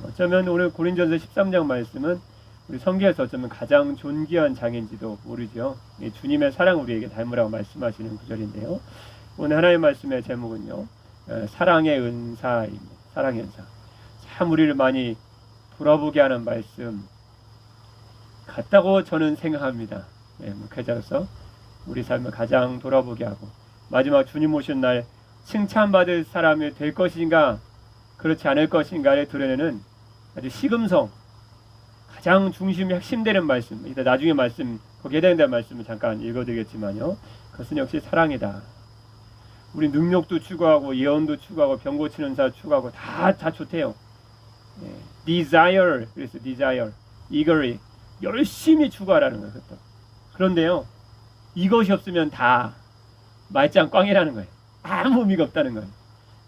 어쩌면 오늘 고린전서 13장 말씀은 우리 성경에서 어쩌면 가장 존귀한 장인지도 모르죠. 주님의 사랑 우리에게 닮으라고 말씀하시는 구절인데요. 오늘 하나님의 말씀의 제목은요, 사랑의 은사입니다. 사랑의 은사. 참 우리를 많이 돌아보게 하는 말씀 같다고 저는 생각합니다. 목회자로서 우리 삶을 가장 돌아보게 하고, 마지막 주님 오신 날 칭찬받을 사람이 될 것인가 그렇지 않을 것인가를 드러내는 아주 시금성, 가장 중심이 핵심되는 말씀, 이따 나중에 말씀, 거기에 해당되는 말씀을 잠깐 읽어드리겠지만요, 그것은 역시 사랑이다. 우리 능력도 추구하고 예언도 추구하고 병 고치는 사 추구하고 다 좋대요. desire, 그래서 desire, eagerly, 열심히 추구하라는 거예요. 그것도. 그런데요, 이것이 없으면 다 말짱 꽝이라는 거예요. 아무 의미가 없다는 거예요.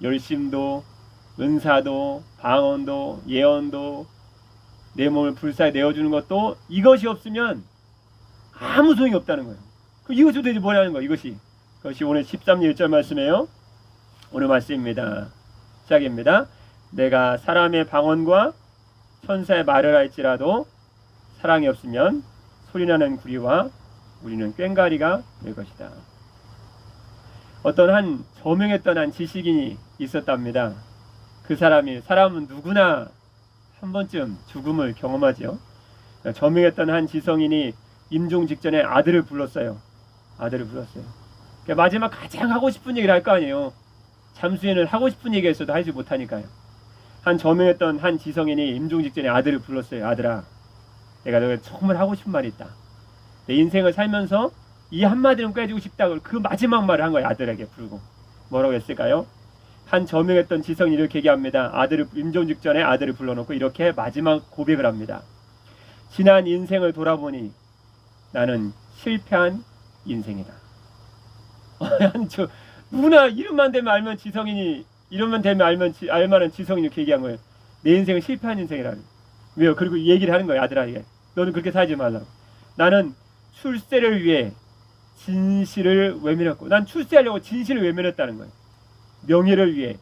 열심도, 은사도, 방언도, 예언도, 내 몸을 불사에 내어주는 것도 이것이 없으면 아무 소용이 없다는 거예요. 그럼 이것이 도대체 뭐냐는 거예요. 그것이 오늘 13절 1절 말씀이에요. 오늘 말씀입니다. 시작입니다. 내가 사람의 방언과 천사의 말을 할지라도 사랑이 없으면 소리나는 구리와 우리는 꽹과리가 될 것이다. 어떤 한 저명했던 한 지식인이 있었답니다. 그 사람은 누구나 한 번쯤 죽음을 경험하죠. 저명했던 한 지성인이 임종 직전에 아들을 불렀어요. 그러니까 마지막 가장 하고 싶은 얘기를 할 거 아니에요. 잠수인은 하고 싶은 얘기 했어도 하지 못하니까요. 한 저명했던 한 지성인이 임종 직전에 아들을 불렀어요. 아들아, 내가 너에게 정말 하고 싶은 말이 있다. 내 인생을 살면서 이 한마디는 꿰주고 싶다고 그 마지막 말을 한 거예요. 아들에게 부르고. 뭐라고 했을까요? 한 저명했던 지성이 이렇게 얘기합니다. 임종 직전에 아들을 불러놓고 이렇게 마지막 고백을 합니다. 지난 인생을 돌아보니 나는 실패한 인생이다. 누구나 이름만 되면 알면 지성인이, 이름만 되면 알만한 지성인이 이렇게 얘기한 거예요. 내 인생은 실패한 인생이라는. 왜요? 그리고 얘기를 하는 거예요. 아들아에게. 너는 그렇게 살지 말라고. 나는 출세를 위해 진실을 외면했고, 난 출세하려고 진실을 외면했다는 거예요. 명예를 위해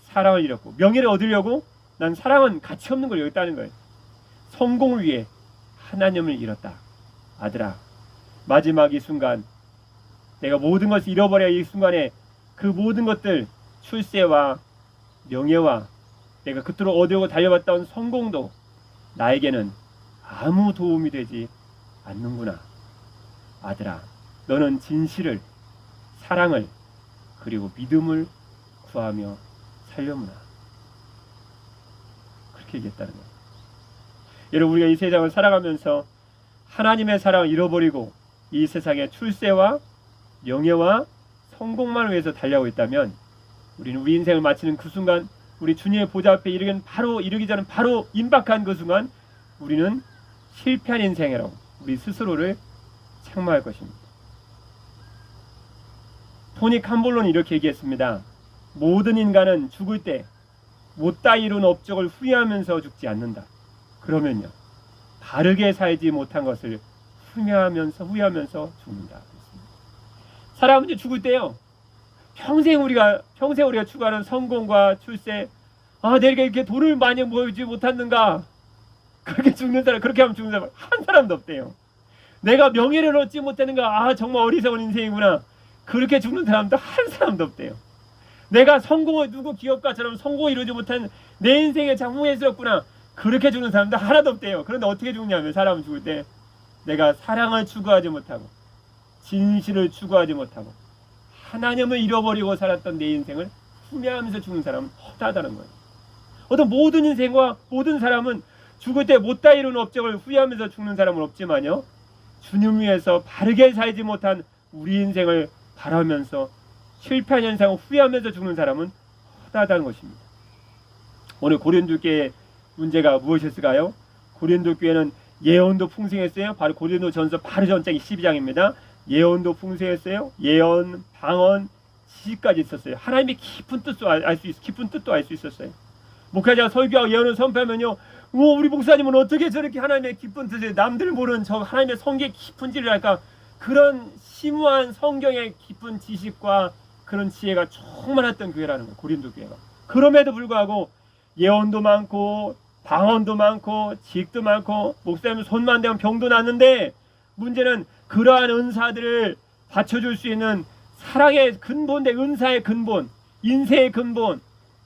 사랑을 잃었고, 명예를 얻으려고 난 사랑은 가치 없는 걸 여겼다는 거예요. 성공을 위해 하나님을 잃었다. 아들아, 마지막 이 순간 내가 모든 것을 잃어버려야 이 순간에 그 모든 것들, 출세와 명예와 내가 그토록 얻으려고 달려왔던 성공도 나에게는 아무 도움이 되지 않는구나. 아들아, 너는 진실을, 사랑을, 그리고 믿음을 구하며 살려무나. 그렇게 얘기했다는 거예요. 여러분, 우리가 이 세상을 살아가면서 하나님의 사랑을 잃어버리고 이 세상의 출세와 명예와 성공만 위해서 달려가고 있다면, 우리는 우리 인생을 마치는 그 순간, 우리 주님의 보좌 앞에 이르기 전에 바로 임박한 그 순간, 우리는 실패한 인생이라고 우리 스스로를 책망할 것입니다. 토니 캄볼론이 이렇게 얘기했습니다. 모든 인간은 죽을 때 못다 이룬 업적을 후회하면서 죽지 않는다. 그러면요, 바르게 살지 못한 것을 후회하면서 죽는다. 사람은 이제 죽을 때요, 평생 우리가 추구하는 성공과 출세, 내가 이렇게 돈을 많이 모으지 못했는가, 그렇게 하면 죽는 사람 한 사람도 없대요. 내가 명예를 얻지 못했는가, 정말 어리석은 인생이구나, 그렇게 죽는 사람도 한 사람도 없대요. 내가 누구 기업가처럼 성공을 이루지 못한 내 인생에 참 후회스럽구나, 그렇게 죽는 사람도 하나도 없대요. 그런데 어떻게 죽냐면, 사람은 죽을 때 내가 사랑을 추구하지 못하고 진실을 추구하지 못하고 하나님을 잃어버리고 살았던 내 인생을 후회하면서 죽는 사람은 허다하다는 거예요. 어떤 모든 인생과 모든 사람은 죽을 때 못다 이룬 업적을 후회하면서 죽는 사람은 없지만요, 주님 위해서 바르게 살지 못한 우리 인생을 바라면서 실패한 현상을 후회하면서 죽는 사람은 허다하다는 것입니다. 오늘 고린도 교회의 문제가 무엇이었을까요? 고린도 교회는 예언도 풍성했어요. 바로 고린도 전서 바로 전장 12장입니다. 예언도 풍성했어요. 예언, 방언, 지식까지 있었어요. 하나님의 깊은 뜻도 알 수 있었어요. 목회자가 설교하고 예언을 선포하면요, 우리 목사님은 어떻게 저렇게 하나님의 깊은 뜻을, 남들 모르는 저 하나님의 성경의 깊은지를 알까, 그런 심오한 성경의 깊은 지식과 그런 지혜가 충만했던 교회라는 거예요. 고린도 교회가. 그럼에도 불구하고 예언도 많고 방언도 많고 지식도 많고 목사님 손만 대면 병도 낫는데 문제는 그러한 은사들을 받쳐줄 수 있는 사랑의 근본대 은사의 근본, 인생의 근본,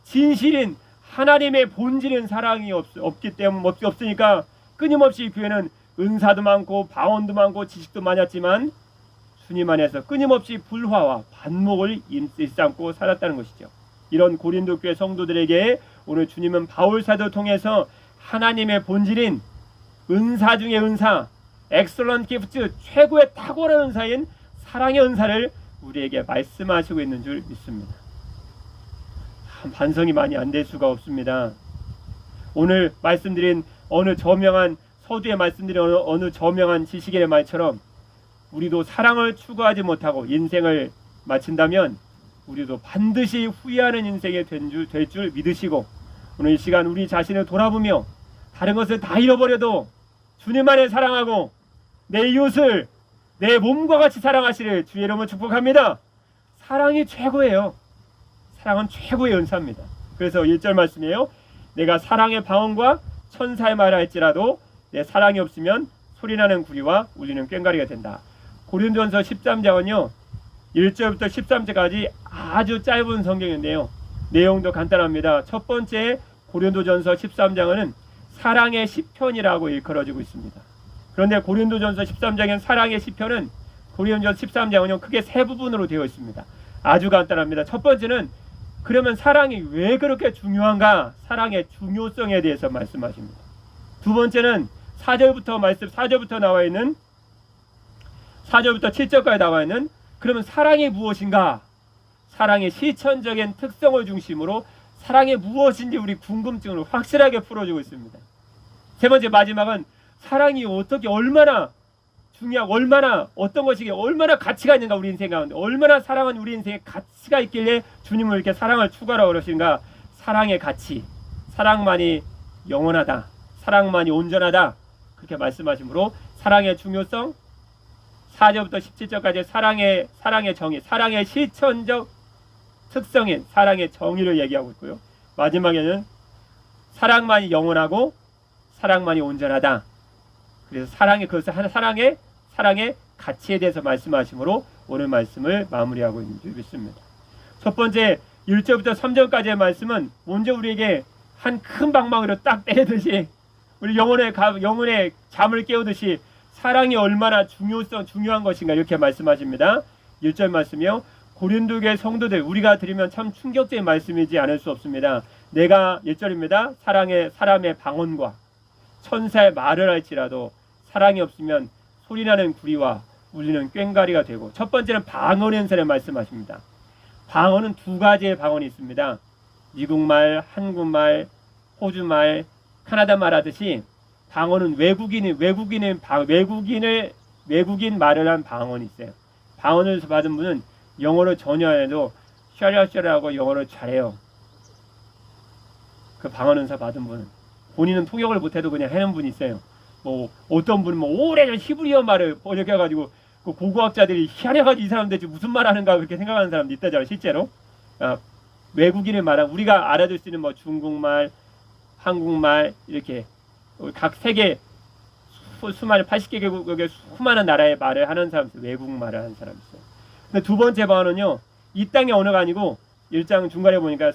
진실인 하나님의 본질인 사랑이 없기 때문에 없으니까 끊임없이 교회는 은사도 많고 방언도 많고 지식도 많았지만 주님 안에서 끊임없이 불화와 반목을 일삼고 살았다는 것이죠. 이런 고린도 교회 성도들에게 오늘 주님은 바울 사도를 통해서 하나님의 본질인 은사 중의 은사, 엑셀런트 기프트, 최고의 탁월한 은사인 사랑의 은사를 우리에게 말씀하시고 있는 줄 믿습니다. 참 반성이 많이 안 될 수가 없습니다. 오늘 말씀드린 어느 저명한 서두에 말씀드린 어느 저명한 지식인의 말처럼 우리도 사랑을 추구하지 못하고 인생을 마친다면 우리도 반드시 후회하는 인생이 될 줄 믿으시고 오늘 이 시간 우리 자신을 돌아보며 다른 것을 다 잃어버려도 주님만을 사랑하고 내 이웃을 내 몸과 같이 사랑하시를 주의 이름으로 축복합니다. 사랑이 최고예요. 사랑은 최고의 은사입니다. 그래서 1절 말씀이에요. 내가 사랑의 방언과 천사의 말을 할지라도 내 사랑이 없으면 소리나는 구리와 울리는 꽹과리가 된다. 고린도전서 13장은요 1절부터 13절까지 아주 짧은 성경인데요 내용도 간단합니다. 첫 번째 고린도전서 13장은 사랑의 시편이라고 일컬어지고 있습니다. 그런데 고린도전서 13장엔 사랑의 시편은 고린도전서 13장은요 크게 세 부분으로 되어 있습니다. 아주 간단합니다. 첫 번째는 그러면 사랑이 왜 그렇게 중요한가? 사랑의 중요성에 대해서 말씀하십니다. 두 번째는 4절부터 나와 있는 4절부터 7절까지 나와 있는 그러면 사랑이 무엇인가? 사랑의 실천적인 특성을 중심으로 사랑이 무엇인지 우리 궁금증을 확실하게 풀어주고 있습니다. 세 번째 마지막은 사랑이 어떻게 얼마나 중요하고 얼마나 어떤 것이 얼마나 가치가 있는가 우리 인생 가운데 얼마나 사랑은 우리 인생에 가치가 있길래 주님을 이렇게 사랑을 추구하라고 그러시는가. 사랑의 가치, 사랑만이 영원하다, 사랑만이 온전하다 그렇게 말씀하시므로 사랑의 중요성 4절부터 17절까지 사랑의 정의, 사랑의 실천적 특성인 사랑의 정의를 얘기하고 있고요. 마지막에는 사랑만이 영원하고 사랑만이 온전하다. 그래서 사랑의 가치에 대해서 말씀하시므로 오늘 말씀을 마무리하고 있는 줄 믿습니다. 첫 번째 1절부터 3절까지의 말씀은 먼저 우리에게 한 큰 방망이로 딱 때리듯이 우리 영혼의 잠을 깨우듯이 사랑이 얼마나 중요한 것인가 이렇게 말씀하십니다. 1절 말씀이요. 고린도교의 성도들 우리가 들으면 참 충격적인 말씀이지 않을 수 없습니다. 내가 1절입니다. 사람의 방언과 천사의 말을 할지라도 사랑이 없으면 소리나는 구리와 울리는 꽹과리가 되고 첫 번째는 방언의 은사를 말씀하십니다. 방언은 두 가지의 방언이 있습니다. 미국말, 한국말, 호주말, 카나다말 하듯이 방언은 외국인 말을 한 방언이 있어요. 방언을 받은 분은 영어를 전혀 안 해도 샤라샤라하고 영어를 잘해요. 그 방언 은사 받은 분은 본인은 통역을 못해도 그냥 하는 분이 있어요. 뭐 어떤 분은 오래전 히브리어 말을 번역해가지고 그 고고학자들이 희한해가지고 이 사람들 무슨 말 하는가 그렇게 생각하는 사람도 있다잖아요. 실제로 외국인의 말은 우리가 알아들 수 있는 뭐 중국말, 한국말 이렇게 각 세계 수많은 80개국의 수많은 나라의 말을 하는 사람 있어요. 외국 말을 하는 사람 있어요. 근데 두 번째 방언은요. 이 땅의 언어가 아니고 1장 중간에 보니까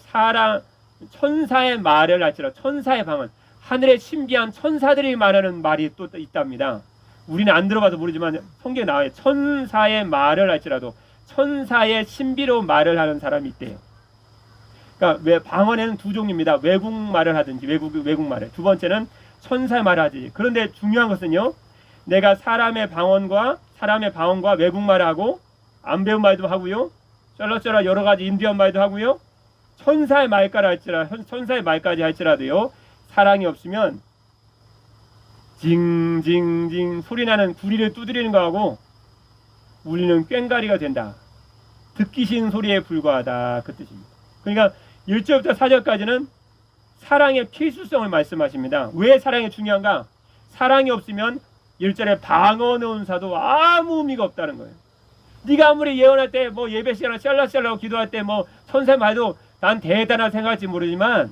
천사의 말을 할지라도 천사의 방언 하늘의 신비한 천사들이 말하는 말이 또 있답니다. 우리는 안 들어봐서 모르지만 성경에 나와요. 천사의 말을 할지라도 천사의 신비로운 말을 하는 사람이 있대요. 그러니까 방언에는 두 종류입니다. 외국 말을 하든지 외국 말을. 두 번째는 천사의 말을 하지. 그런데 중요한 것은요. 내가 사람의 방언과 외국 말을 하고 안 배운 말도 하고요. 쩔러쩔러 여러 가지 인디언 말도 하고요. 천사의 말까지 할지라도요. 사랑이 없으면 징징징 소리나는 구리를 두드리는 거하고 울리는 꽹과리가 된다. 듣기 싫은 소리에 불과하다. 그 뜻입니다. 그러니까 1절부터 4절까지는 사랑의 필수성을 말씀하십니다. 왜 사랑이 중요한가? 사랑이 없으면 1절에 방언 은사도 아무 의미가 없다는 거예요. 네가 아무리 예언할 때 뭐 예배 시간에 샬라샬라고 기도할 때 뭐 천사 말도 난 대단하다 생각할지 모르지만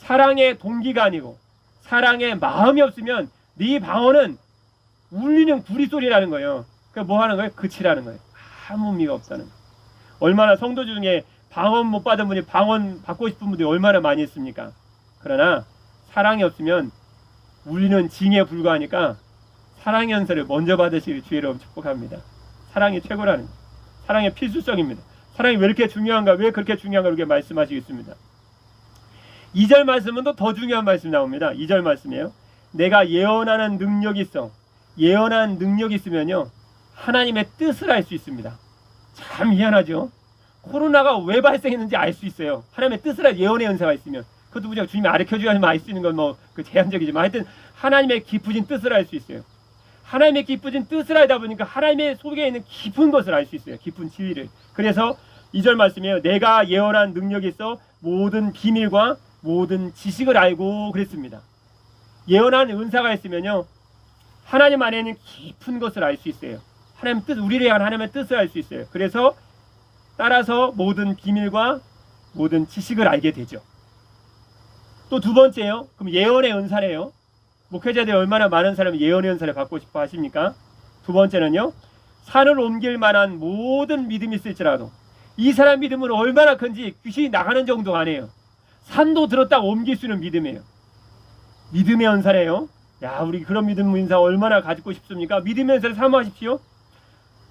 사랑의 동기가 아니고 사랑의 마음이 없으면 네 방언은 울리는 구리 소리라는 거예요. 그러니까 뭐 하는 거예요? 그치라는 거예요. 아무 의미가 없다는 거예요. 얼마나 성도 중에 방언 못 받은 분이 방언 받고 싶은 분들이 얼마나 많이 있습니까? 그러나 사랑이 없으면 울리는 징에 불과하니까 사랑의 연설을 먼저 받으시길 주의로 축복합니다. 사랑이 최고라는 거예요. 사랑의 필수성입니다. 사랑이 왜 이렇게 중요한가? 왜 그렇게 중요한가? 이렇게 말씀하시겠습니다. 2절 말씀은 또 더 중요한 말씀 나옵니다. 2절 말씀이에요. 내가 예언하는 능력이 있어. 예언하는 능력이 있으면요, 하나님의 뜻을 알 수 있습니다. 참 희한하죠. 코로나가 왜 발생했는지 알 수 있어요. 하나님의 뜻을 알 예언의 연사가 있으면. 그것도 우리가 주님이 가르쳐주면 알 수 있는 건 뭐 그 제한적이지만 하여튼 하나님의 깊으신 뜻을 알 수 있어요. 하나님의 깊으신 뜻을 알다 보니까 하나님의 속에 있는 깊은 것을 알 수 있어요. 깊은 진리를. 그래서 2절 말씀이에요. 내가 예언한 능력이 있어 모든 비밀과 모든 지식을 알고 그랬습니다. 예언한 은사가 있으면요, 하나님 안에 있는 깊은 것을 알 수 있어요. 하나님 뜻, 우리를 향한 하나님의 뜻을 알 수 있어요. 그래서 따라서 모든 비밀과 모든 지식을 알게 되죠. 또 두 번째요. 그럼 예언의 은사래요. 목회자들이 얼마나 많은 사람이 예언의 은사를 받고 싶어 하십니까? 두 번째는요, 산을 옮길 만한 모든 믿음이 있을지라도 이 사람 믿음은 얼마나 큰지 귀신이 나가는 정도가 아니에요. 산도 들었다가 옮길 수 있는 믿음이에요. 믿음의 은사래요. 야, 우리 그런 믿음 은사 얼마나 가지고 싶습니까? 믿음의 은사를 사모하십시오.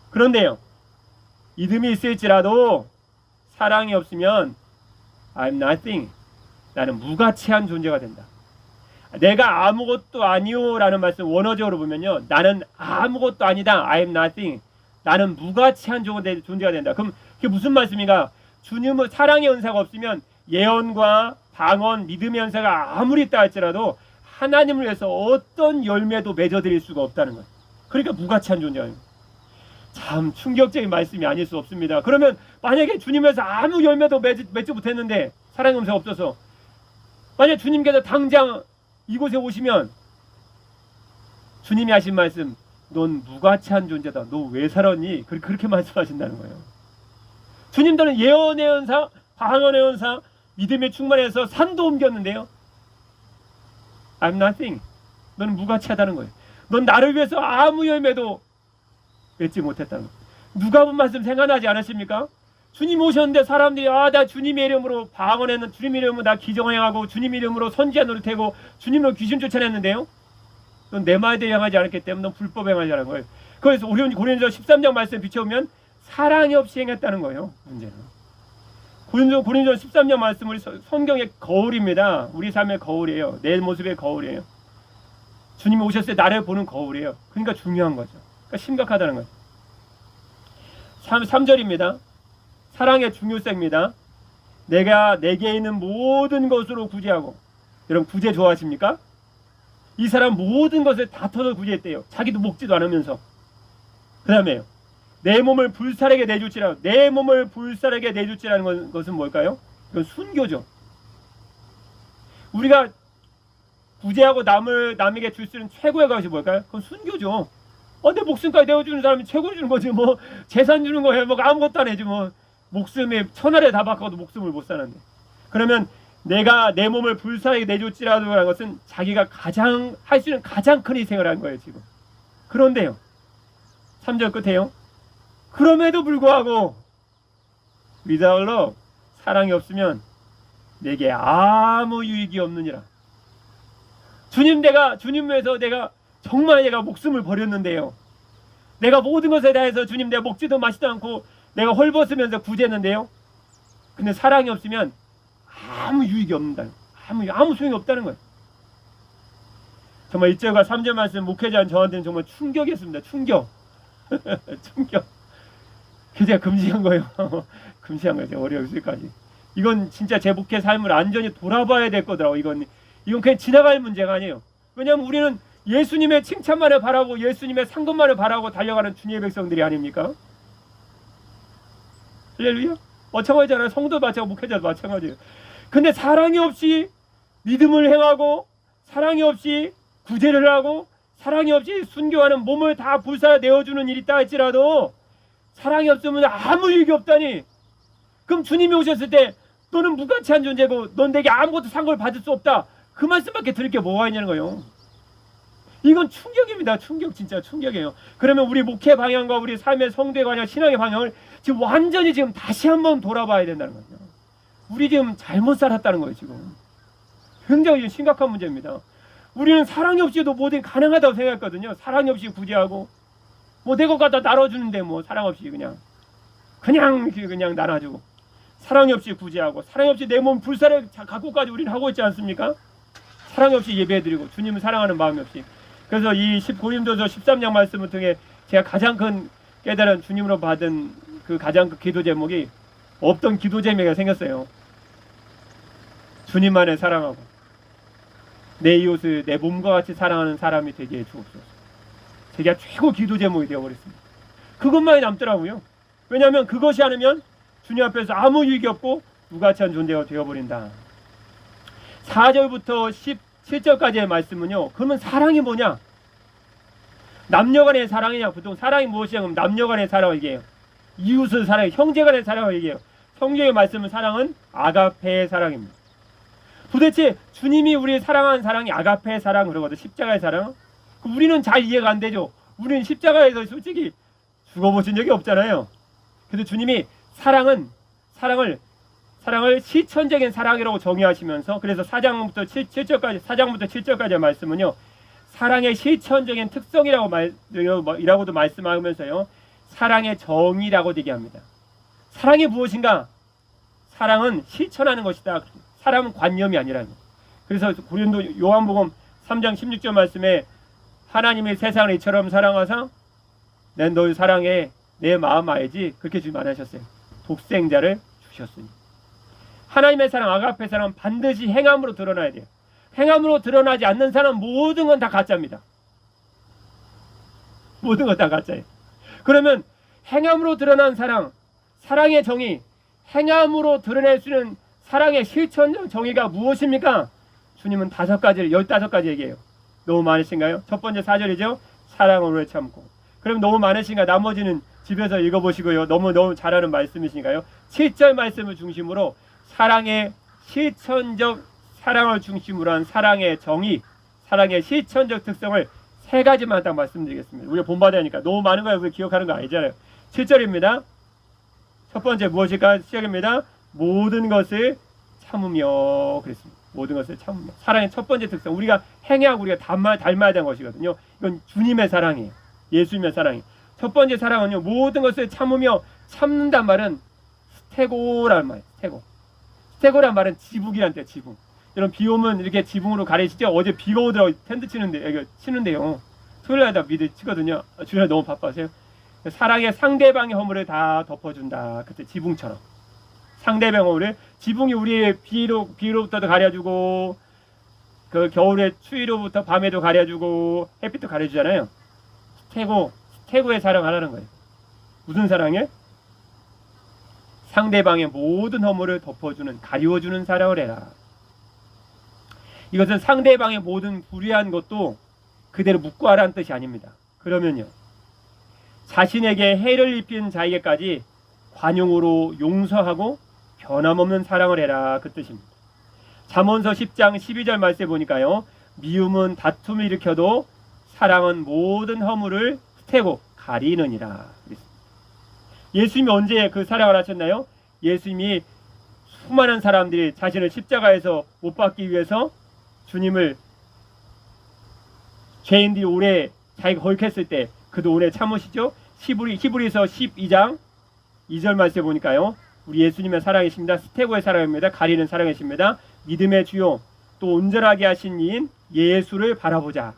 그런데요, 믿음이 있을지라도 사랑이 없으면 I'm nothing. 나는 무가치한 존재가 된다. 내가 아무것도 아니오 라는 말씀 원어적으로 보면요, 나는 아무것도 아니다. I'm nothing. 나는 무가치한 존재가 된다. 그럼 그게 무슨 말씀인가? 주님은 사랑의 은사가 없으면 예언과 방언, 믿음의 은사가 아무리 있다 할지라도 하나님을 위해서 어떤 열매도 맺어드릴 수가 없다는 거예요. 그러니까 무가치한 존재가 참 충격적인 말씀이 아닐 수 없습니다. 그러면 만약에 주님에서 아무 열매도 맺지 못했는데 사랑의 은사가 없어서 만약 주님께서 당장 이곳에 오시면 주님이 하신 말씀, 넌 무가치한 존재다. 너 왜 살았니? 그렇게 말씀하신다는 거예요. 주님들은 예언의 은사, 방언의 은사, 믿음에 충만해서 산도 옮겼는데요, I'm nothing. 너는 무가치하다는 거예요. 넌 나를 위해서 아무 열매도 맺지 못했다는 거예요. 누가 본 말씀 생각나지 않으십니까? 주님 오셨는데 사람들이 나 주님의 이름으로 방언했는, 주님의 이름으로 나 기적을 행하고 주님의 이름으로 선지자 노릇하고 주님으로 귀신 쫓아냈는데요, 넌 내 말대로 행하지 않았기 때문에 넌 불법 행하자는 거예요. 그래서 고린도서 13장 말씀 비춰보면 사랑이 없이 행했다는 거예요. 문제는 고린도서 13장 말씀 우리 성경의 거울입니다. 우리 삶의 거울이에요. 내 모습의 거울이에요. 주님이 오셨을 때 나를 보는 거울이에요. 그러니까 중요한 거죠. 그러니까 심각하다는 거죠. 3절입니다. 사랑의 중요성입니다. 내가 내게 있는 모든 것으로 구제하고. 여러분 구제 좋아하십니까? 이 사람 모든 것을 다 터서 구제했대요. 자기도 먹지도 않으면서. 그 다음에요, 내 몸을 불살에게 내줄지라는, 내 몸을 불살에게 내줄지라는 것은 뭘까요? 이건 순교죠. 우리가 구제하고 남에게 줄 수 있는 최고의 것이 뭘까요? 그건 순교죠. 내 목숨까지 내어주는 사람이 최고 주는 거지. 뭐 재산 주는 거예요. 뭐 아무것도 안 해지. 뭐 목숨에 천하를 다 바꿔도 목숨을 못 사는데. 그러면 내가 내 몸을 불살에게 내줄지라도라는 것은 자기가 가장 할 수 있는 가장 큰 희생을 한 거예요 지금. 그런데요, 3절 끝에요, 그럼에도 불구하고 without love, 사랑이 없으면 내게 아무 유익이 없느니라. 주님 위해서 내가 정말 내가 목숨을 버렸는데요, 내가 모든 것에 대해서 주님 내가 먹지도 마시지도 않고 내가 헐벗으면서 구제했는데요, 근데 사랑이 없으면 아무 유익이 없는다. 아무 소용이 없다는 거예요. 정말 1절과 3절 말씀 목회자는 저한테는 정말 충격이었습니다. 충격. 충격. 그래서 제가 금지한 거예요. 금지한 거예요. 어려울까지. 이건 진짜 제 목회 삶을 완전히 돌아봐야 될 거더라고. 이건 그냥 지나갈 문제가 아니에요. 왜냐하면 우리는 예수님의 칭찬만을 바라고 예수님의 상급만을 바라고 달려가는 주님의 백성들이 아닙니까? 할렐루야. 마찬가지잖아요. 성도 마찬가지고 목회자도 마찬가지예요. 근데 사랑이 없이 믿음을 행하고 사랑이 없이 구제를 하고 사랑이 없이 순교하는, 몸을 다 불사 내어주는 일이 있다 할지라도 사랑이 없으면 아무 유익이 없다니. 그럼 주님이 오셨을 때 너는 무가치한 존재고 넌 내게 아무것도 산 걸 받을 수 없다. 그 말씀밖에 들을 게 뭐가 있냐는 거예요. 이건 충격입니다. 충격, 진짜 충격이에요. 그러면 우리 목회 방향과 우리 삶의 성도의 방향, 신앙의 방향을 지금 완전히 지금 다시 한번 돌아봐야 된다는 거예요. 우리 지금 잘못 살았다는 거예요. 지금 굉장히 심각한 문제입니다. 우리는 사랑이 없이도 뭐든 가능하다고 생각했거든요. 사랑이 없이 구제하고 뭐 내 것 갖다 나눠주는데 뭐 사랑 없이 그냥 나눠주고, 사랑이 없이 구제하고, 사랑이 없이 내 몸 불사를 갖고까지 우리는 하고 있지 않습니까? 사랑이 없이 예배해드리고 주님을 사랑하는 마음이 없이. 그래서 이 고린도서 13장 말씀을 통해 제가 가장 큰 깨달은, 주님으로 받은 그 가장 큰 기도 제목이, 없던 기도 제목이 생겼어요. 주님만을 사랑하고 내 이웃을 내 몸과 같이 사랑하는 사람이 되게 해주옵소서. 제가 최고 기도 제목이 되어버렸습니다. 그것만이 남더라고요. 왜냐하면 그것이 아니면 주님 앞에서 아무 유익이 없고 무가치한 존재가 되어버린다. 4절부터 17절까지의 말씀은요, 그러면 사랑이 뭐냐? 남녀간의 사랑이냐? 보통 사랑이 무엇이냐? 그럼 남녀간의 사랑을 얘기해요. 이웃을 사랑해요. 형제간의 사랑을 얘기해요. 성경의 말씀은 사랑은 아가페의 사랑입니다. 도대체 주님이 우리 사랑하는 사랑이 아가페의 사랑 그러거든. 십자가의 사랑. 우리는 잘 이해가 안 되죠. 우리는 십자가에서 솔직히 죽어보신 적이 없잖아요. 근데 주님이 사랑을 실천적인 사랑이라고 정의하시면서, 그래서 4장부터 7절까지의 말씀은요, 사랑의 실천적인 특성이라고도 말씀하면서요, 사랑의 정의라고 얘기합니다. 사랑이 무엇인가? 사랑은 실천하는 것이다. 사랑은 관념이 아니라는 거예요. 그래서 고린도 요한복음 3장 16절 말씀에 하나님이 세상을 이처럼 사랑하사 난 널 사랑해 내 마음 알지, 그렇게 주님 안 하셨어요. 독생자를 주셨으니. 하나님의 사랑, 아가페 사랑은 반드시 행함으로 드러나야 돼요. 행함으로 드러나지 않는 사람은 모든 건 다 가짜입니다. 모든 건 다 가짜예요. 그러면 행함으로 드러난 사랑, 사랑의 정의, 행함으로 드러낼 수 있는 사랑의 실천 정의가 무엇입니까? 주님은 15가지 얘기해요. 너무 많으신가요? 첫 번째 4절이죠. 사랑으로 참고. 그럼 너무 많으신가? 나머지는 집에서 읽어보시고요. 너무 잘하는 말씀이신가요? 7절 말씀을 중심으로 사랑의 실천적, 사랑을 중심으로 한 사랑의 정의, 사랑의 실천적 특성을 3가지만 딱 말씀드리겠습니다. 우리가 본받아야 하니까 너무 많은 거예요. 우리 기억하는 거 아니잖아요. 7절입니다. 첫 번째 무엇일까? 시작입니다. 모든 것을 참으며 그랬습니다. 모든 것을 참으며. 사랑의 첫 번째 특성, 우리가 행하고 우리가 닮아야 되는 것이거든요. 이건 주님의 사랑이에요. 예수님의 사랑이에요. 첫 번째 사랑은요, 모든 것을 참으며. 참는단 말은 스테고라는 말이에요. 스테고란 말은 지붕이란 뜻이에요. 지붕. 여러분 비 오면 이렇게 지붕으로 가리시죠? 어제 비가 오더라고 텐트 치는데요. 토요일마다 미드 치거든요. 주일에 너무 바빠서요. 사랑의 상대방의 허물을 다 덮어준다. 그때 지붕처럼. 상대방의 허물을, 지붕이 우리의 비로부터도 가려주고, 그 겨울에 추위로부터 밤에도 가려주고, 햇빛도 가려주잖아요. 스테고의 사랑하라는 거예요. 무슨 사랑이에요? 상대방의 모든 허물을 덮어주는, 가리워주는 사랑을 해라. 이것은 상대방의 모든 불의한 것도 그대로 묵과하라는 뜻이 아닙니다. 그러면요, 자신에게 해를 입힌 자에게까지 관용으로 용서하고 변함없는 사랑을 해라, 그 뜻입니다. 잠언서 10장 12절 말씀에 보니까요, 미움은 다툼을 일으켜도 사랑은 모든 허물을 스테고 가리느니라. 예수님이 언제 그 사랑을 하셨나요? 예수님이 수많은 사람들이 자신을 십자가에서 못 박기 위해서 주님을, 죄인들이 오래 자기가 거역했을 때 그도 오래 참으시죠. 히브리서 12장 2절 말씀에 보니까요, 우리 예수님의 사랑이십니다. 스테고의 사랑입니다. 가리는 사랑이십니다. 믿음의 주요 또 온전하게 하신 이인 예수를 바라보자.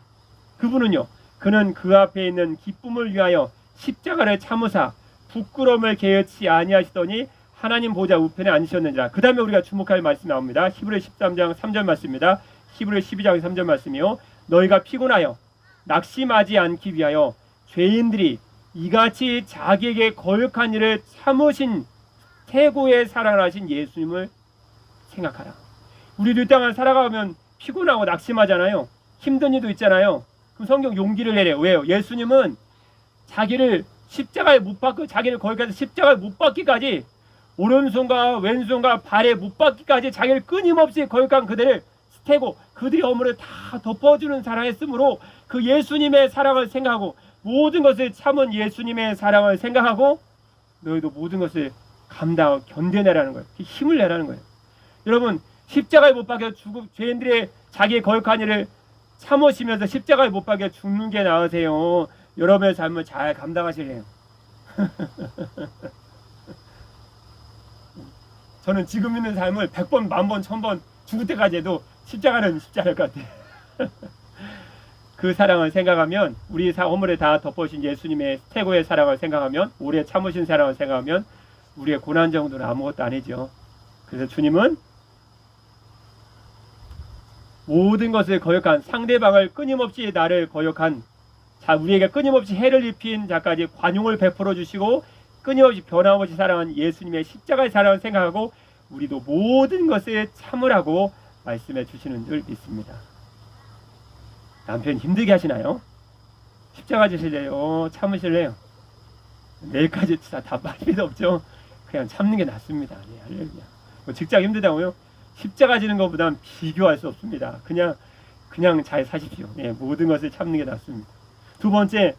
그분은요, 그는 그 앞에 있는 기쁨을 위하여 십자가를 참으사 부끄러움을 개의치 아니하시더니 하나님 보좌 우편에 앉으셨느니라. 그 다음에 우리가 주목할 말씀이 나옵니다. 히브리 13장 3절 말씀입니다. 히브리 12장 3절 말씀이요, 너희가 피곤하여 낙심하지 않기 위하여 죄인들이 이같이 자기에게 거역한 일을 참으신 태고의 사랑을 하신 예수님을 생각하라. 우리도 이 땅을 살아가면 피곤하고 낙심하잖아요. 힘든 일도 있잖아요. 그럼 성경 용기를 내래요. 왜요? 예수님은 자기를 십자가에 못 박고, 자기를 거기까지 십자가에 못 박기까지 오른손과 왼손과 발에 못 박기까지 자기를 끊임없이 거역한 그들을 스테고 그들의 어물을 다 덮어주는 사랑했으므로 그 예수님의 사랑을 생각하고 모든 것을 참은 예수님의 사랑을 생각하고 너희도 모든 것을 감당하고 견뎌내라는 거예요. 힘을 내라는 거예요. 여러분 십자가에 못 박혀 죽은 죄인들의 자기의 거역한 일을 참으시면서 십자가에 못 박혀 죽는 게 나으세요. 여러분의 삶을 잘 감당하시래요. 저는 지금 있는 삶을 100번, 1000번, 1000번 죽을 때까지 해도 십자가는 십자가일 것 같아요. 그 사랑을 생각하면 우리 허물에 다 덮어주신 예수님의 최고의 사랑을 생각하면 오래 참으신 사랑을 생각하면 우리의 고난 정도는 아무것도 아니죠. 그래서 주님은 모든 것을 거역한 상대방을 끊임없이 나를 거역한 우리에게 끊임없이 해를 입힌 자까지 관용을 베풀어 주시고 끊임없이 변함없이 사랑한 예수님의 십자가의 사랑을 생각하고 우리도 모든 것을 참으라고 말씀해 주시는 줄 믿습니다. 남편 힘들게 하시나요? 십자가 지실래요? 참으실래요? 내일까지 다 빠질 필요 없죠. 그냥 참는 게 낫습니다. 예, 할렐루야. 뭐 직장 힘들다고요? 십자가 지는 것보다는 비교할 수 없습니다. 그냥 잘 사십시오. 예, 모든 것을 참는 게 낫습니다. 두 번째,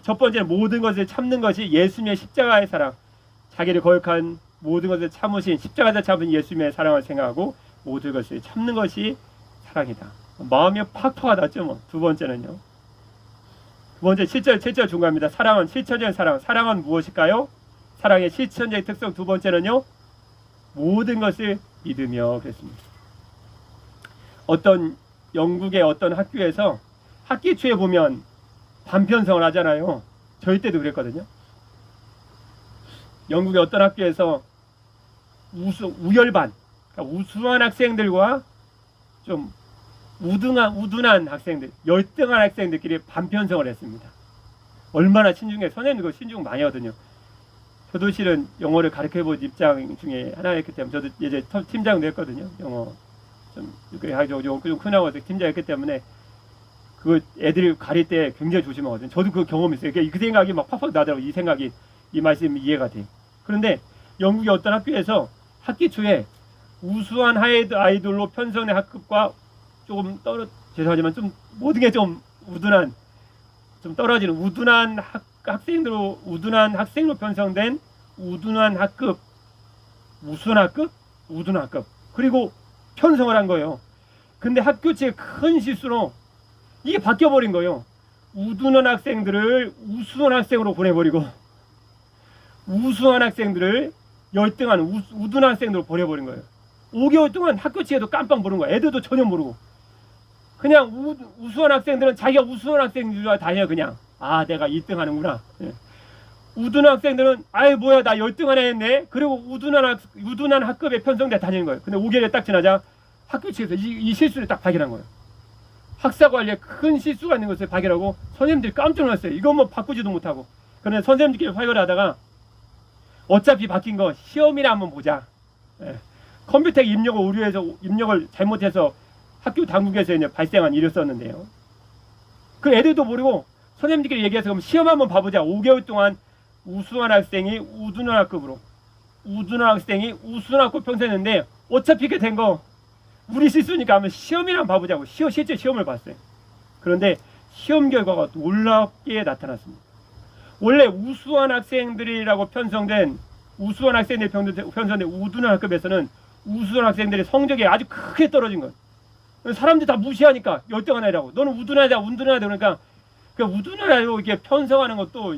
첫 번째는 모든 것을 참는 것이 예수님의 십자가의 사랑, 자기를 거역한 모든 것을 참으신 십자가에서 참은 예수님의 사랑을 생각하고 모든 것을 참는 것이 사랑이다. 마음이 팍팍 와닿죠. 뭐. 두 번째는요. 두 번째 7절 중간입니다. 사랑은 실천적인 사랑. 사랑은 무엇일까요? 사랑의 실천적인 특성 두 번째는요. 모든 것을 믿으며 그랬습니다. 어떤 영국의 어떤 학교에서 학기 초에 보면 반편성을 하잖아요. 저희 때도 그랬거든요. 영국의 어떤 학교에서 우열반, 그러니까 우수한 학생들과 좀 우둔한 학생들, 열등한 학생들끼리 반편성을 했습니다. 얼마나 신중해. 선생님도 그거 신중 많이 하거든요. 저도 실은 영어를 가르쳐본 입장 중에 하나였기 때문에 저도 예전에 팀장도 했거든요. 영어 좀 큰하고 팀장했기 때문에 그 애들이 가릴 때 굉장히 조심하거든요. 저도 그 경험이 있어요. 그 생각이 막 팍팍 나더라고요. 이 생각이, 이 말씀이 이해가 돼. 그런데 영국의 어떤 학교에서 학기 초에 우수한 아이돌로 편성된 학급과 조금 죄송하지만 좀 모든 게 좀 우둔한, 좀 떨어지는 우둔한 학생으로 편성된 우둔한 학급, 우수한 학급, 우둔한 학급, 그리고 편성을 한 거예요. 근데 학교 측의 큰 실수로 이게 바뀌어버린 거예요. 우둔한 학생들을 우수한 학생으로 보내버리고 우수한 학생들을 열등한 우둔한 학생으로 보내버린 거예요. 5개월 동안 학교 측에도 깜빡 모르는 거예요. 애들도 전혀 모르고 그냥 우수한 학생들은 자기가 우수한 학생인 줄 다녀요. 그냥 내가 1등 하는구나. 예. 우둔한 학생들은 뭐야 나 열등한 애 했네. 그리고 우둔한 학급에 편성돼 다니는 거예요. 근데 5개월에 딱 지나자 학교 측에서 이 실수를 딱 발견한 거예요. 학사 관리에 큰 실수가 있는 것을 발견하고 선생님들이 깜짝 놀랐어요. 이거 뭐 바꾸지도 못하고. 그런데 선생님들끼리 활거를 하다가 어차피 바뀐 거 시험이나 한번 보자. 예. 컴퓨터 입력을 잘못해서 학교 당국에서 이제 발생한 일이었었는데요. 그 애들도 모르고 선생님들끼리 얘기해서 그럼 시험 한번 봐보자. 5개월 동안 우수한 학생이 우둔한 학급으로, 우둔한 학생이 우수한 학급 평생했는데 어차피 이렇게 된 거 우리 실수니까 한번 시험이나 한번 봐보자고 실제 시험을 봤어요. 그런데 시험 결과가 놀랍게 나타났습니다. 원래 우수한 학생들이라고 편성된 우수한 학생들이 편성된 우둔한 학급에서는 우수한 학생들의 성적이 아주 크게 떨어진 거예요. 사람들이 다 무시하니까 열등한 애라고. 너는 우둔하다 그러니까 그 우둔한 애로 이렇게 편성하는 것도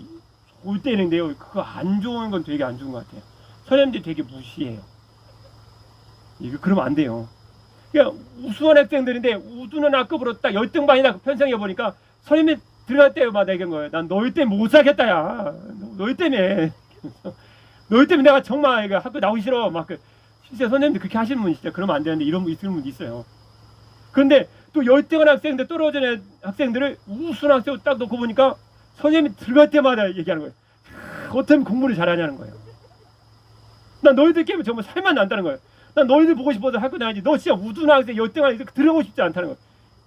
골 때리는데요. 그거 안 좋은 건 되게 안 좋은 것 같아요. 선생님들이 되게 무시해요. 이거 그러면 안 돼요. 그러니까 우수한 학생들인데 우둔한 학급으로 딱 열등반이다 편성해 보니까 선생님이 들어갈 때마다 얘기한 거예요. 난 너희 때문에 못 살겠다 야. 너희 때문에 내가 정말 이거 학교 나오기 싫어. 진짜 선생님들 그렇게 하시는 분이 진짜 그러면 안 되는데 이런 분 있어요. 그런데 또 열등한 학생들, 떨어지는 학생들을 우수한 학생으로 딱 놓고 보니까 선생님이 들어갈 때마다 얘기하는 거예요. 어떻게 공부를 잘하냐는 거예요. 난 너희들 깨면 정말 살만 난다는 거예요. 난 너희들 보고 싶어서 학교 다니지. 너 진짜 우둔한 학생, 열등한 학생 들어가고 싶지 않다는 거예요.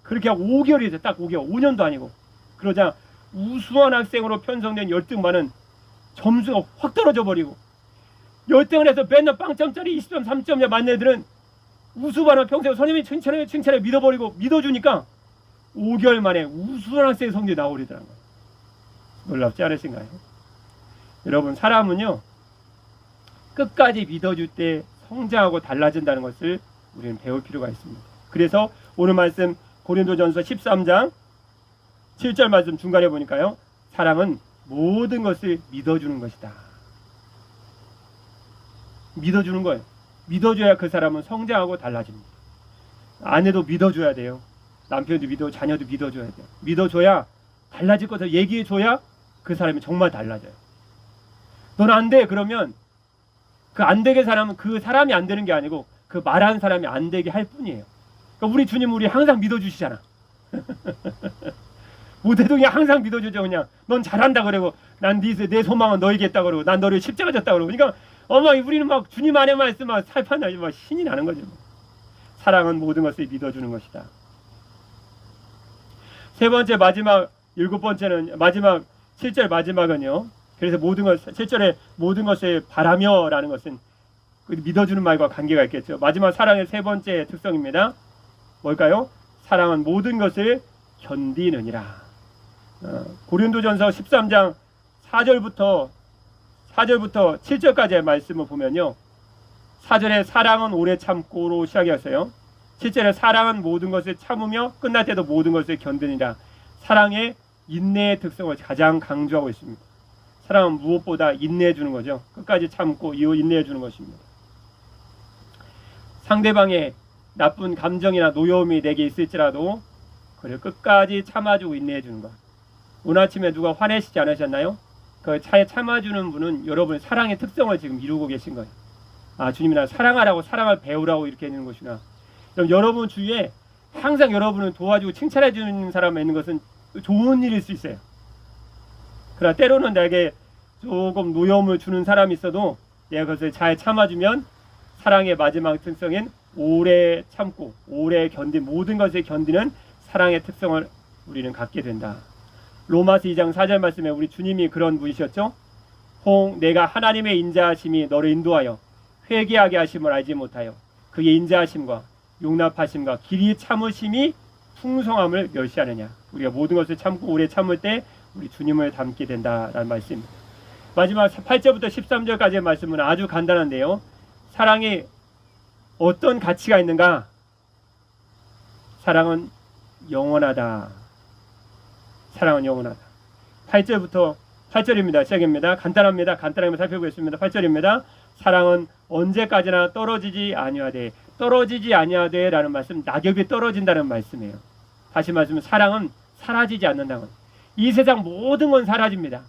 그렇게 하고 5개월이 됐어요. 딱 5개월. 5년도 아니고. 그러자 우수한 학생으로 편성된 열등반은 점수가 확 떨어져 버리고 열등을 해서 맨날 빵점짜리 20점 3점에 맞는 애들은 우수반을 평생 선생님이 칭찬해 믿어버리고 믿어주니까 5개월 만에 우수한 학생의 성적이 나오더라고요. 놀랍지 않으신가요? 여러분, 사람은요 끝까지 믿어줄 때 성장하고 달라진다는 것을 우리는 배울 필요가 있습니다. 그래서 오늘 말씀 고린도전서 13장 7절 말씀 중간에 보니까요, 사랑은 모든 것을 믿어주는 것이다. 믿어주는 거예요. 믿어줘야 그 사람은 성장하고 달라집니다. 아내도 믿어줘야 돼요. 남편도 믿어, 자녀도 믿어줘야 돼요. 믿어줘야 달라질 것을 얘기해줘야 그 사람이 정말 달라져요. 넌 안 돼 그러면 그 안 되게 사람은 그 사람이 안 되는 게 아니고 그 말하는 사람이 안 되게 할 뿐이에요. 그러니까 우리 주님 우리 항상 믿어주시잖아. 모태동이 항상 믿어주죠. 그냥 넌 잘한다 그러고 난 내 소망은 너에게 있다 그러고 난 너를 십자가 졌다 그러고. 그러니까 우리는 막 주님 안에만 있으면 살판나지 막 신이 나는 거죠. 사랑은 모든 것을 믿어주는 것이다. 세 번째 마지막 7번째는 마지막 7절 마지막은요. 그래서 모든 것 7절에 모든 것을 바라며 라는 것은 믿어주는 말과 관계가 있겠죠. 마지막 사랑의 세 번째 특성입니다. 뭘까요? 사랑은 모든 것을 견디느니라. 고린도전서 13장 4절부터 7절까지의 말씀을 보면요. 4절에 사랑은 오래 참고로 시작했어요. 7절에 사랑은 모든 것을 참으며 끝날 때도 모든 것을 견디느니라. 사랑의 인내의 특성을 가장 강조하고 있습니다. 사랑은 무엇보다 인내해 주는 거죠. 끝까지 참고 인내해 주는 것입니다. 상대방의 나쁜 감정이나 노여움이 내게 있을지라도 그를 끝까지 참아주고 인내해 주는 것. 오늘 아침에 누가 화내시지 않으셨나요? 그 차에 참아주는 분은 여러분의 사랑의 특성을 지금 이루고 계신 거예요. 아, 주님이 나 사랑하라고, 사랑을 배우라고 이렇게 해주는 것이구나. 그럼 여러분 주위에 항상 여러분을 도와주고 칭찬해 주는 사람이 있는 것은 좋은 일일 수 있어요. 그러나 때로는 내게 조금 노여움을 주는 사람이 있어도 내가 그것을 잘 참아주면 사랑의 마지막 특성인 오래 참고 오래 모든 것을 견디는 사랑의 특성을 우리는 갖게 된다. 로마서 2장 4절 말씀에 우리 주님이 그런 분이셨죠. 내가 하나님의 인자하심이 너를 인도하여 회개하게 하심을 알지 못하여 그의 인자하심과 용납하심과 길이 참으심이 풍성함을 멸시하느냐. 우리가 모든 것을 참고 오래 참을 때 우리 주님을 닮게 된다라는 말씀입니다. 마지막 8절부터 13절까지의 말씀은 아주 간단한데요. 사랑에 어떤 가치가 있는가? 사랑은 영원하다. 사랑은 영원하다. 8절입니다. 시작입니다. 간단합니다. 간단하게 살펴보겠습니다. 8절입니다. 사랑은 언제까지나 떨어지지 아니하되. 떨어지지 아니하되 라는 말씀, 낙엽이 떨어진다는 말씀이에요. 다시 말하면 사랑은 사라지지 않는다는. 이 세상 모든 건 사라집니다.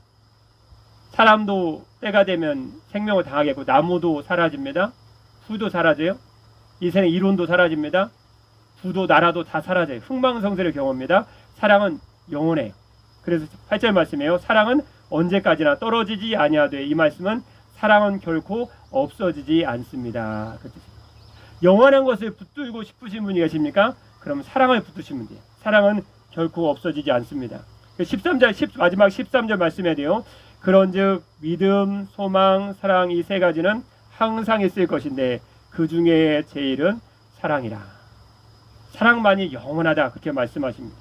사람도 때가 되면 생명을 당하겠고 나무도 사라집니다. 풀도 사라져요. 이 세상 이론도 사라집니다. 부도 나라도 다 사라져요. 흥망성쇠를 경험합니다. 사랑은 영원해요. 그래서 8절 말씀이에요. 사랑은 언제까지나 떨어지지 아니하되. 이 말씀은 사랑은 결코 없어지지 않습니다. 그 뜻입니다. 영원한 것을 붙들고 싶으신 분이 계십니까? 그럼 사랑을 붙드시면 돼요. 사랑은 결코 없어지지 않습니다. 13절 마지막 13절 말씀해야 돼요. 그런즉 믿음, 소망, 사랑 이 세 가지는 항상 있을 것인데 그 중에 제일은 사랑이라. 사랑만이 영원하다 그렇게 말씀하십니다.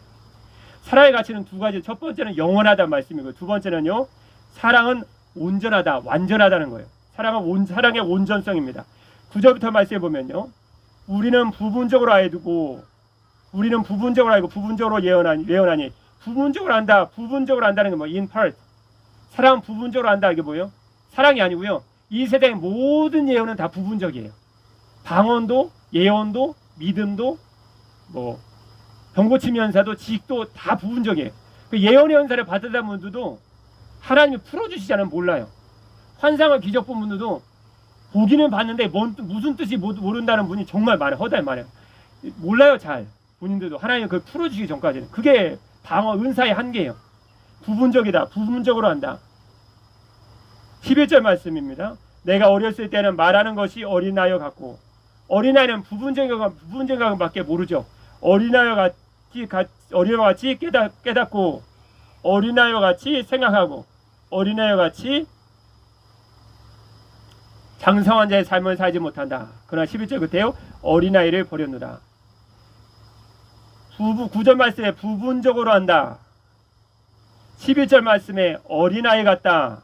사랑의 가치는 두 가지. 첫 번째는 영원하다 말씀이고 두 번째는요. 사랑은 온전하다, 완전하다는 거예요. 사랑은 사랑의 온전성입니다. 9절부터 말씀해 보면요. 우리는 부분적으로 알고 부분적으로 예언하니 부분적으로 안다. 부분적으로 안다는 게 뭐 in part. 사랑은 부분적으로 안다. 이게 뭐예요? 사랑이 아니고요. 이 세상의 모든 예언은 다 부분적이에요. 방언도, 예언도, 믿음도, 병고침 연사도, 지식도 다 부분적이에요. 그 예언의 연사를 받으다 분들도 하나님이 풀어주시지 않으면 몰라요. 환상을 기적 본 분들도 보기는 봤는데 무슨 뜻이 모른다는 분이 정말 많아요. 허다히 많아요. 몰라요, 잘. 본인들도 하나님이 그걸 풀어주시기 전까지는. 그게 방어 은사의 한계예요. 부분적이다. 부분적으로 한다. 11절 말씀입니다. 내가 어렸을 때는 말하는 것이 어린아이와 같고, 어린아이는 부분적인 것밖에 모르죠. 어린아이와 같이 깨닫고, 어린아이와 같이 생각하고, 어린아이와 같이 장성한 자의 삶을 살지 못한다. 그러나 11절 끝에요. 어린아이를 버렸노라. 9절 말씀에 부분적으로 한다. 11절 말씀에 어린아이 같다.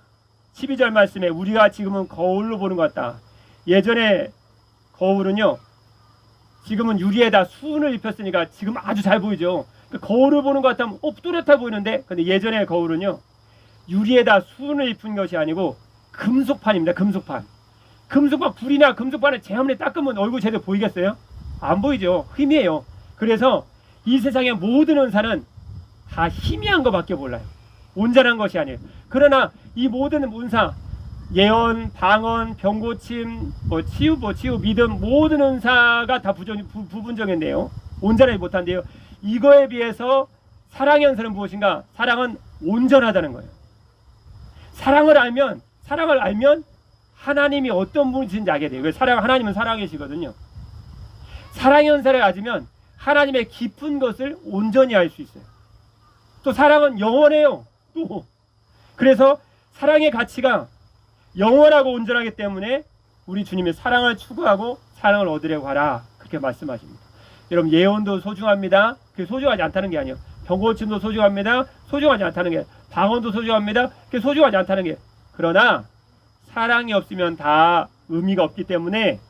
12절 말씀에 우리가 지금은 거울로 보는 것 같다. 예전에 거울은요, 지금은 유리에다 수은을 입혔으니까 지금 아주 잘 보이죠. 거울을 보는 것 같으면 뚜렷해 보이는데, 근데 예전에 거울은요, 유리에다 수은을 입힌 것이 아니고 금속판입니다. 금속판. 금속판, 불이나 금속판을 제한물에 닦으면 얼굴 제대로 보이겠어요? 안 보이죠. 희미해요. 그래서 이 세상의 모든 은사는 다 희미한 것밖에 몰라요. 온전한 것이 아니에요. 그러나 이 모든 은사, 예언, 방언, 병고침, 치유, 믿음, 모든 은사가 다 부분적인데요. 온전하지 못한데요. 이거에 비해서 사랑의 은사는 무엇인가? 사랑은 온전하다는 거예요. 사랑을 알면 하나님이 어떤 분이신지 알게 돼요. 하나님은 사랑이시거든요. 사랑의 은사를 가지면 하나님의 깊은 것을 온전히 알 수 있어요. 또 사랑은 영원해요. 또 그래서 사랑의 가치가 영원하고 온전하기 때문에 우리 주님의 사랑을 추구하고 사랑을 얻으려고 하라, 그렇게 말씀하십니다. 여러분, 예언도 소중합니다. 그게 소중하지 않다는 게 아니에요. 병고침도 소중합니다. 소중하지 않다는 게, 방언도 소중합니다. 그게 소중하지 않다는 게, 그러나 사랑이 없으면 다 의미가 없기 때문에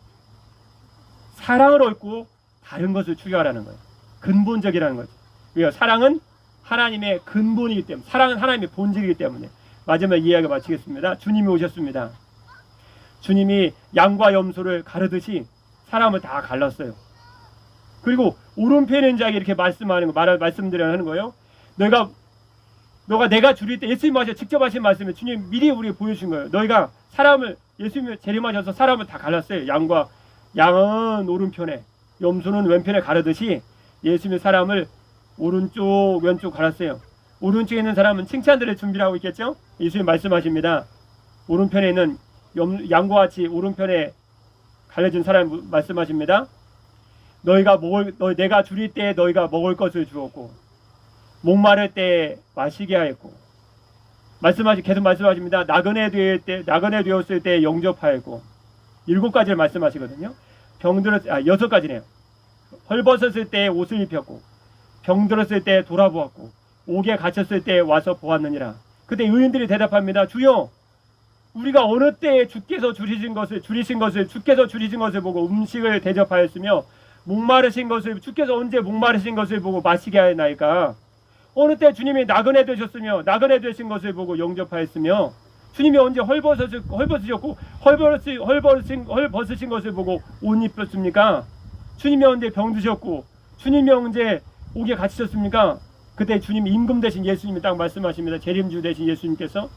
사랑을 얻고 다른 것을 추구하라는 거예요. 근본적이라는 거죠. 왜요? 사랑은 하나님의 근본이기 때문에, 사랑은 하나님의 본질이기 때문에. 마지막 이야기 마치겠습니다. 주님이 오셨습니다. 주님이 양과 염소를 가르듯이 사람을 다 갈랐어요. 그리고 오른편에 있는 자에게 이렇게 말씀드려야 하는 거예요. 너가 내가 줄일 때, 예수님이 직접 하신 말씀을 주님 미리 우리에게 보여주신 거예요. 너희가 사람을, 예수님이 재림하셔서 사람을 다 갈랐어요. 양은 오른편에, 염소는 왼편에 가르듯이 예수님이 사람을 오른쪽 왼쪽 갈았어요. 오른쪽에 있는 사람은 칭찬들을 준비하고 있겠죠. 예수님 말씀하십니다. 오른편에 있는 양과 같이 오른편에 갈려진 사람 말씀하십니다. 내가 줄일 때 너희가 먹을 것을 주었고, 목마를 때 마시게 하였고, 계속 말씀하십니다. 나그네 되었을 때 영접하였고, 7가지를 말씀하시거든요. 6가지네요. 헐벗었을 때 옷을 입혔고, 병들었을 때 돌아보았고, 옥에 갇혔을 때 와서 보았느니라. 그때 의인들이 대답합니다. 주여, 우리가 어느 때에 주께서 줄이신 것을 보고 음식을 대접하였으며, 목마르신 것을 주께서 언제 목마르신 것을 보고 마시게 하였나이까? 어느 때 주님이 나그네 되셨으며 나그네 되신 것을 보고 영접하였으며, 주님이 언제 헐벗으셨고 헐벗으신 것을 보고 옷 입혔습니까? 주님이 언제 병드셨고 주님이 언제 옥에 갇히셨습니까? 그때 주님이 임금 되신 예수님이 딱 말씀하십니다. 재림주 되신 예수님께서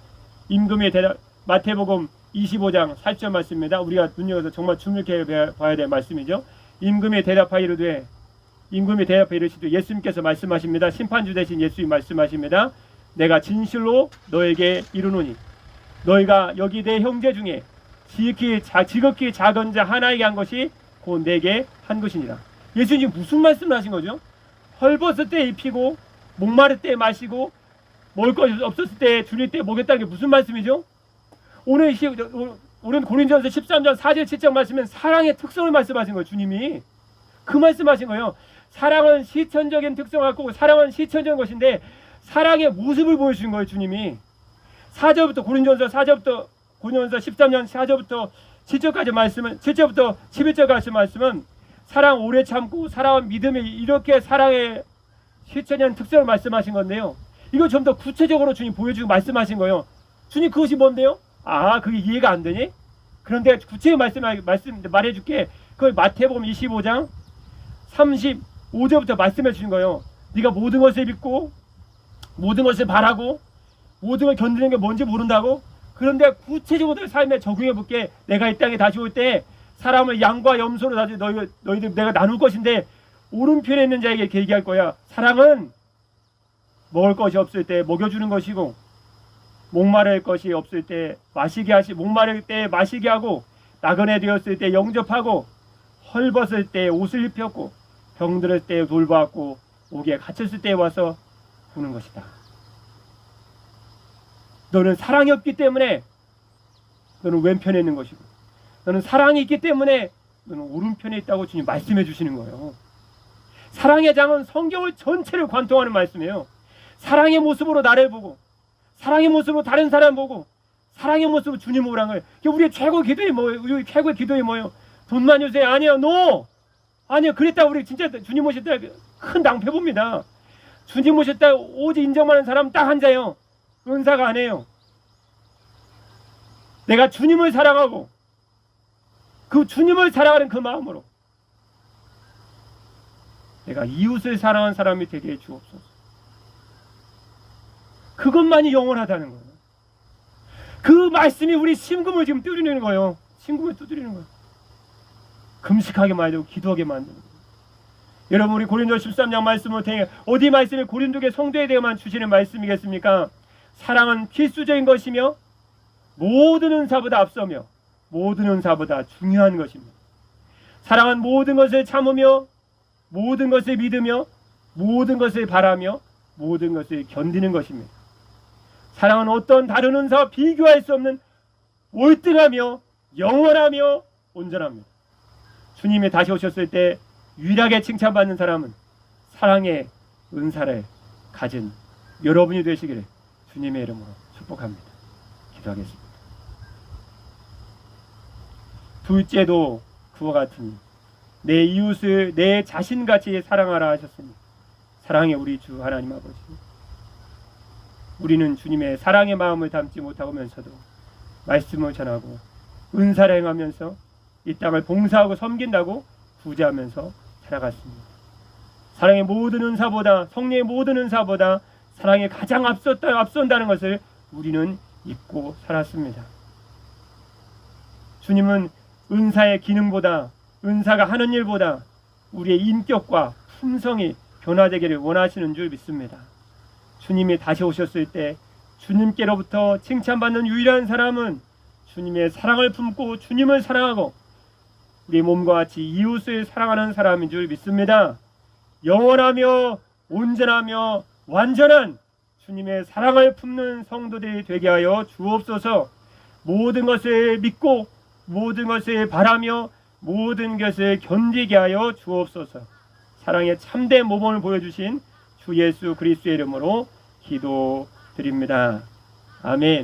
임금의 대답, 마태복음 25장 8절 말씀입니다. 우리가 눈여겨서 정말 주목해 봐야 될 말씀이죠. 임금이 대답하여 이르시되, 예수님께서 말씀하십니다. 심판주 되신 예수님 말씀하십니다. 내가 진실로 너에게 이르노니 너희가 여기 내 형제 중에 지극히 작은 자 하나에게 한 것이 곧 내게 한 것이니라. 예수님 무슨 말씀을 하신 거죠? 헐벗을 때 입히고 목마를 때 마시고 먹을 것이 없었을 때 줄일 때 먹였다는 게 무슨 말씀이죠? 오늘 고린도전서 13장 4절 7절 말씀은 사랑의 특성을 말씀하신 거예요. 주님이 그 말씀하신 거예요. 사랑은 실천적인 특성을 갖고 사랑은 실천적인 것인데 사랑의 모습을 보여주신 거예요. 주님이 4절부터 고린도전서 13장 4절부터 7절까지 말씀은 7절부터 11절까지 말씀은 사랑 오래 참고 사랑은 믿음이 이렇게 사랑의 실천적인 특성을 말씀하신 건데요. 이거 좀 더 구체적으로 주님 보여주고 말씀하신 거예요. 주님 그것이 뭔데요? 그게 이해가 안 되니? 그런데 구체적으로 말해줄게. 그걸 마태복음 25장 35절부터 말씀해 주신 거예요. 네가 모든 것을 믿고 모든 것을 바라고 모든 걸 견디는 게 뭔지 모른다고? 그런데 구체적으로 내 삶에 적용해 볼게. 내가 이 땅에 다시 올 때 사람을 양과 염소로 다시 너희들 내가 나눌 것인데 오른편에 있는 자에게 얘기할 거야. 사랑은 먹을 것이 없을 때 먹여주는 것이고 목마를 것이 없을 때 목마를 때 마시게 하고 나그네 되었을 때 영접하고 헐벗을 때 옷을 입혔고 병들을 때 돌보았고 옥에 갇혔을 때 와서 부는 것이다. 너는 사랑이 없기 때문에 너는 왼편에 있는 것이고 너는 사랑이 있기 때문에 너는 오른편에 있다고 주님 말씀해 주시는 거예요. 사랑의 장은 성경을 전체를 관통하는 말씀이에요. 사랑의 모습으로 나를 보고, 사랑의 모습으로 다른 사람 보고, 사랑의 모습으로 주님 오라는 거예요. 우리의 최고 기도이 뭐예요? 우리 최고의 기도이 뭐예요? 돈만 주세요. 아니요, 노! 아니요, 그랬다 우리 진짜 주님 오실 때 큰 낭패 봅니다. 주님 오실 때 오직 인정하는 사람 딱 한자예요. 은사가 안 해요. 내가 주님을 사랑하고 그 주님을 사랑하는 그 마음으로 내가 이웃을 사랑하는 사람이 되게 해 주옵소서. 그것만이 영원하다는 거예요. 그 말씀이 우리 심금을 지금 뚫리는 거예요. 심금을 두드리는 거예요. 금식하게 만들고 기도하게 만드는 거예요. 여러분, 우리 고린도 13장 말씀을 통해 어디 말씀이 고린도의 성도에 대해만 주시는 말씀이겠습니까? 사랑은 필수적인 것이며 모든 은사보다 앞서며 모든 은사보다 중요한 것입니다. 사랑은 모든 것을 참으며 모든 것을 믿으며 모든 것을 바라며 모든 것을 견디는 것입니다. 사랑은 어떤 다른 은사와 비교할 수 없는 월등하며 영원하며 온전합니다. 주님이 다시 오셨을 때 유일하게 칭찬받는 사람은 사랑의 은사를 가진 여러분이 되시기를 주님의 이름으로 축복합니다. 기도하겠습니다. 둘째도 그와 같으니 내 이웃을 내 자신같이 사랑하라 하셨으니 사랑의 우리 주 하나님 아버지, 우리는 주님의 사랑의 마음을 담지 못하면서도 말씀을 전하고 은사를 행하면서 이 땅을 봉사하고 섬긴다고 부자하면서 살아갔습니다. 사랑의 모든 은사보다, 성령의 모든 은사보다 사랑이 가장 앞선다는 것을 우리는 잊고 살았습니다. 주님은 은사의 기능보다, 은사가 하는 일보다 우리의 인격과 품성이 변화되기를 원하시는 줄 믿습니다. 주님이 다시 오셨을 때 주님께로부터 칭찬받는 유일한 사람은 주님의 사랑을 품고 주님을 사랑하고 우리 몸과 같이 이웃을 사랑하는 사람인 줄 믿습니다. 영원하며 온전하며 완전한 주님의 사랑을 품는 성도들이 되게 하여 주옵소서. 모든 것을 믿고 모든 것을 바라며 모든 것을 견디게 하여 주옵소서. 사랑의 참된 모범을 보여주신 주 예수 그리스도의 이름으로 기도드립니다. 아멘.